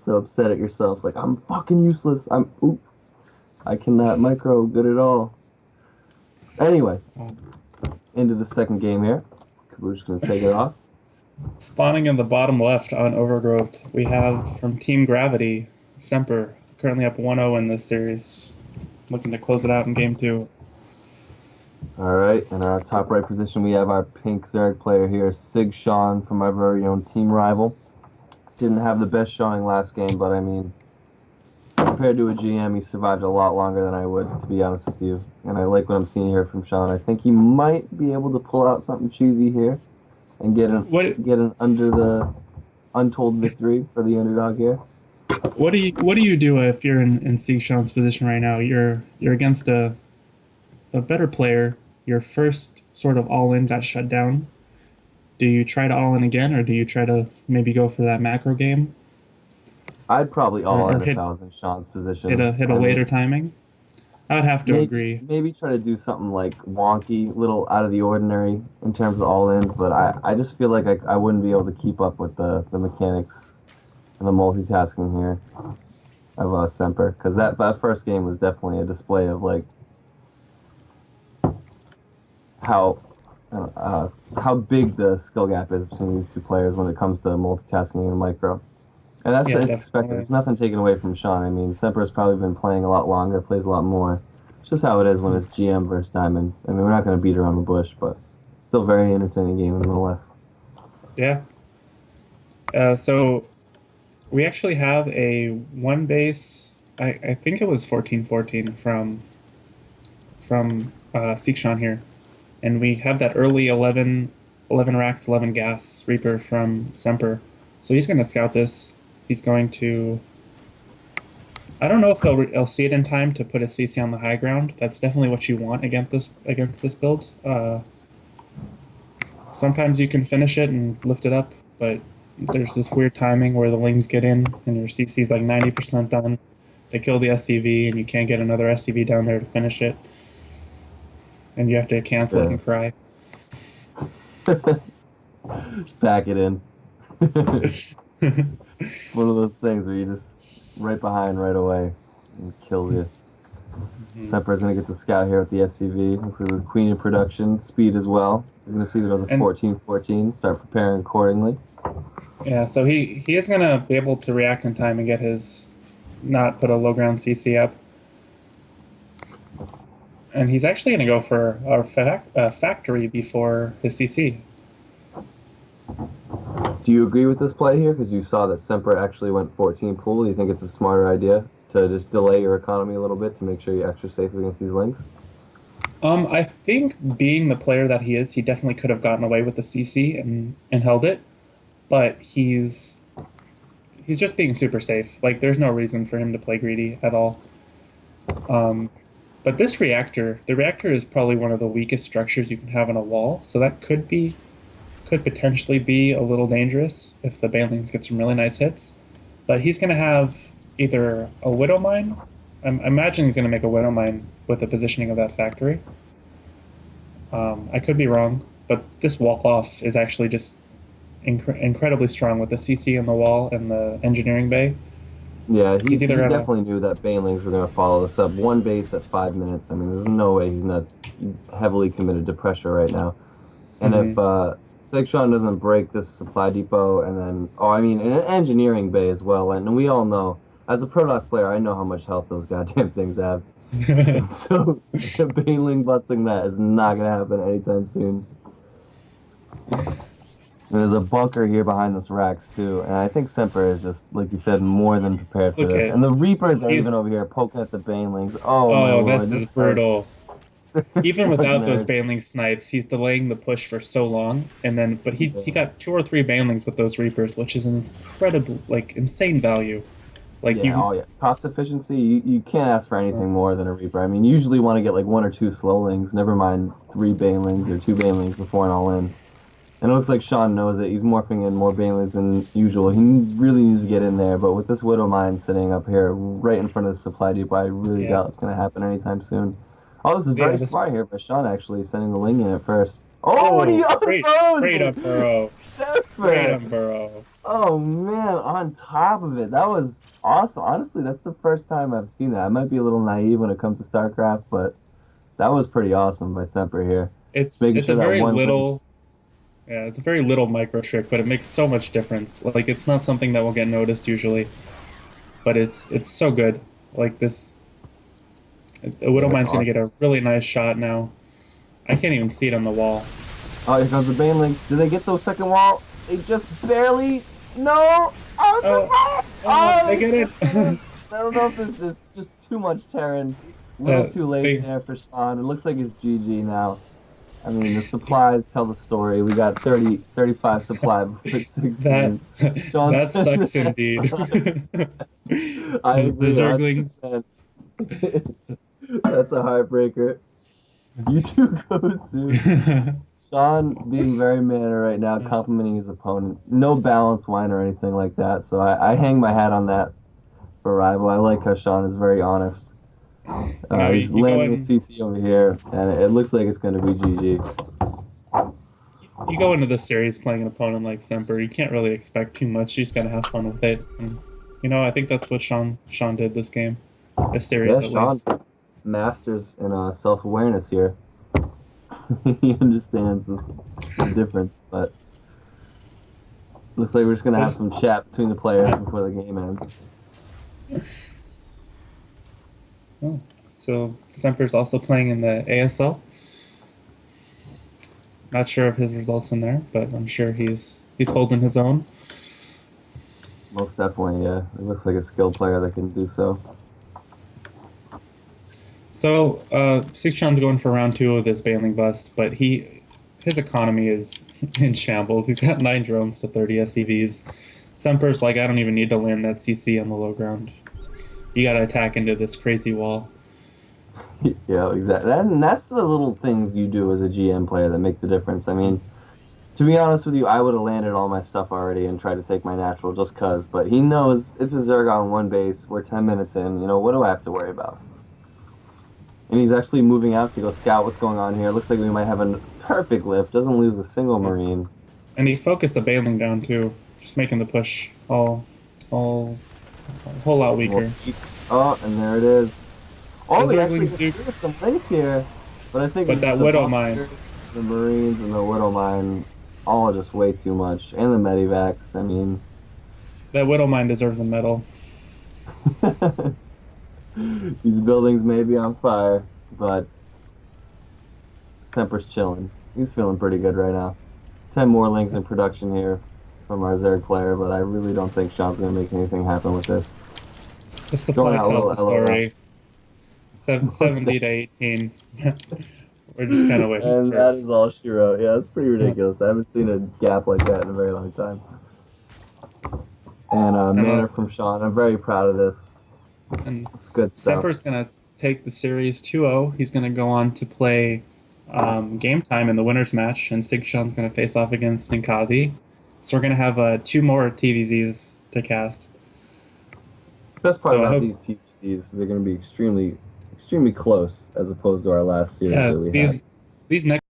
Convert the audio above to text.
so upset at yourself. Like, I'm fucking useless. I cannot micro good at all. Anyway, into the second game here. Kaboosh gonna take it off. Spawning in the bottom left on Overgrowth, we have from Team Gravity, Semper, currently up 1-0 in this series, looking to close it out in game two. All right, in our top right position, we have our pink Zerg player here, seigsean, from our very own team rival. Didn't have the best showing last game, but I mean, compared to a GM, he survived a lot longer than I would, to be honest with you. And I like what I'm seeing here from Sean. I think he might be able to pull out something cheesy here and get an under the untold victory for the underdog here. What do you do if you're in seigsean's position right now? You're against a better player. Your first sort of all-in got shut down. Do you try to all-in again, or do you try to maybe go for that macro game? I'd probably all in Or if I was in Sean's position. hit a later timing? I would have to agree. Maybe try to do something like wonky, little out of the ordinary in terms of all-ins, but I just feel like I wouldn't be able to keep up with the mechanics and the multitasking here of Semper, because that first game was definitely a display of like how big the skill gap is between these two players when it comes to multitasking and micro. And that's expected. There's nothing taken away from Sean. I mean, Semper's probably been playing a lot longer, plays a lot more. It's just how it is when it's GM versus Diamond. I mean, we're not going to beat around the bush, but still very entertaining game nonetheless. Yeah. So we actually have a one base. I think it was 14-14 from seigsean here, and we have that early 11 racks, 11 gas Reaper from Semper. So he's going to scout this. He's going to... I don't know if he'll see it in time to put a CC on the high ground. That's definitely what you want against this build. Sometimes you can finish it and lift it up, but there's this weird timing where the lings get in and your CC's like 90% done. They kill the SCV and you can't get another SCV down there to finish it. And you have to cancel it and cry. Pack it in. One of those things where you just right behind right away and kills you. Semper's going to get the scout here with the SCV. Looks like the Queen in production. Speed as well. He's going to see that it was a 14-14. Start preparing accordingly. Yeah, so he is going to be able to react in time and get his... not put a low ground CC up. And he's actually going to go for our factory before his CC. Do you agree with this play here? Because you saw that Semper actually went 14 pool. Do you think it's a smarter idea to just delay your economy a little bit to make sure you're extra safe against these lings? I think being the player that he is, he definitely could have gotten away with the CC and held it. But he's just being super safe. Like, there's no reason for him to play greedy at all. But this reactor, the reactor is probably one of the weakest structures you can have on a wall. So that could potentially be a little dangerous if the Banelings get some really nice hits. But he's going to have either a Widow Mine. I imagine he's going to make a Widow Mine with the positioning of that factory. I could be wrong, but this wall-off is actually just incredibly strong with the CC on the wall and the engineering bay. Yeah, he definitely knew that Banelings were going to follow this up. One base at 5 minutes. I mean, there's no way he's not heavily committed to pressure right now. And if seigsean doesn't break this supply depot, and then, an engineering bay as well. And we all know, as a Protoss player, I know how much health those goddamn things have. So, Baneling busting that is not going to happen anytime soon. And there's a bunker here behind this racks, too. And I think Semper is just, like you said, more than prepared for this. And the Reapers are even over here poking at the Banelings. Oh that's just brutal. Even without those Baneling snipes, he's delaying the push for so long. But he got 2 or 3 Banelings with those Reapers, which is an incredible, insane value. Cost efficiency, you can't ask for anything more than a Reaper. I mean, you usually want to get 1 or 2 Slowlings, never mind 3 Banelings or 2 Banelings before an all-in. And it looks like Sean knows it. He's morphing in more Banelings than usual. He really needs to get in there, but with this Widow Mine sitting up here right in front of the supply depot, I really doubt it's going to happen anytime soon. Oh, this is very smart here by Sean, actually, sending the Ling in at first. Oh, what are you on Great up, Burrow. Great up, Burrow. Oh man, on top of it. That was awesome. Honestly, that's the first time I've seen that. I might be a little naive when it comes to StarCraft, but that was pretty awesome by Semper here. Making It's a sure that very one link. little yeah, it's a very little micro trick, but it makes so much difference. Like it's not something that will get noticed usually, but it's so good. Like this, the Yeah, Widow that's Mine's gonna get awesome. a really nice shot now. I can't even see it on the wall. Oh, here comes the Banelings. Did they get the second wall? They just barely. No! Oh, it's a Oh, fire! oh, Oh, they they get just it. missed. I don't know if there's just too much Terran. A little too late They there for Sean. It looks like it's GG now. I mean, the supplies tell the story. We got 30, 35 supply before that 16. that Johnson, sucks indeed. I The agree Zerglings. 100%. That's a heartbreaker. You two go soon. Sean being very manner right now, complimenting his opponent. No balance wine or anything like that. So I hang my hat on that for rival. I like how Sean is very honest. No, He's you go landing a in. CC over here, and it looks like it's going to be GG. You go into the series playing an opponent like Semper, you can't really expect too much. You just gotta have fun with it. And, I think that's what Sean did this game, this Yeah, series at Sean least. masters in self-awareness here. He understands the difference, but looks like we're just gonna have some There's chat between the players before the game ends. oh, so Semper's also playing in the ASL. Not sure of his results in there, but I'm sure he's holding his own. Most definitely, yeah. It looks like a skilled player that can do so. So seigsean's going for round two of this Baneling bust, but his economy is in shambles. He's got 9 drones to 30 SCVs. Semper's like, I don't even need to land that CC on the low ground. You got to attack into this crazy wall. Yeah, exactly. And that's the little things you do as a GM player that make the difference. I mean, to be honest with you, I would have landed all my stuff already and tried to take my natural just cause. But he knows it's a Zerg on one base. We're 10 minutes in. What do I have to worry about? And he's actually moving out to go scout what's going on here. Looks like we might have a perfect lift. Doesn't lose a single Marine. And he focused the Baneling down too, just making the push all a whole lot weaker. Oh, and there it is. The Oh, he actually Zerglings just do, threw some links here. But I think but it's just that the Widow Mine, Bunkers, the Marines, and the Widow Mine all just way too much. And the Medivacs, I mean. that Widow Mine deserves a medal. These buildings may be on fire, but Semper's chilling. He's feeling pretty good right now. 10 more links in production here from our Zerg player, but I really don't think Sean's going to make anything happen with this. The Going supply out a tells little the LOL. story. 70 to 18. We're just kind of waiting And for. that is all she wrote. Yeah, that's pretty ridiculous. I haven't seen a gap like that in a very long time. And And manner from Sean. I'm very proud of this. and It's good stuff. Semper's gonna take the series 2-0. He's gonna go on to play game time in the winners match, and seigsean's gonna face off against Ninkazi. So we're gonna have 2 more TVZs to cast. Best part So I about hope, these TVCs, they're going to be extremely, extremely close as opposed to our last series yeah, that we had. these next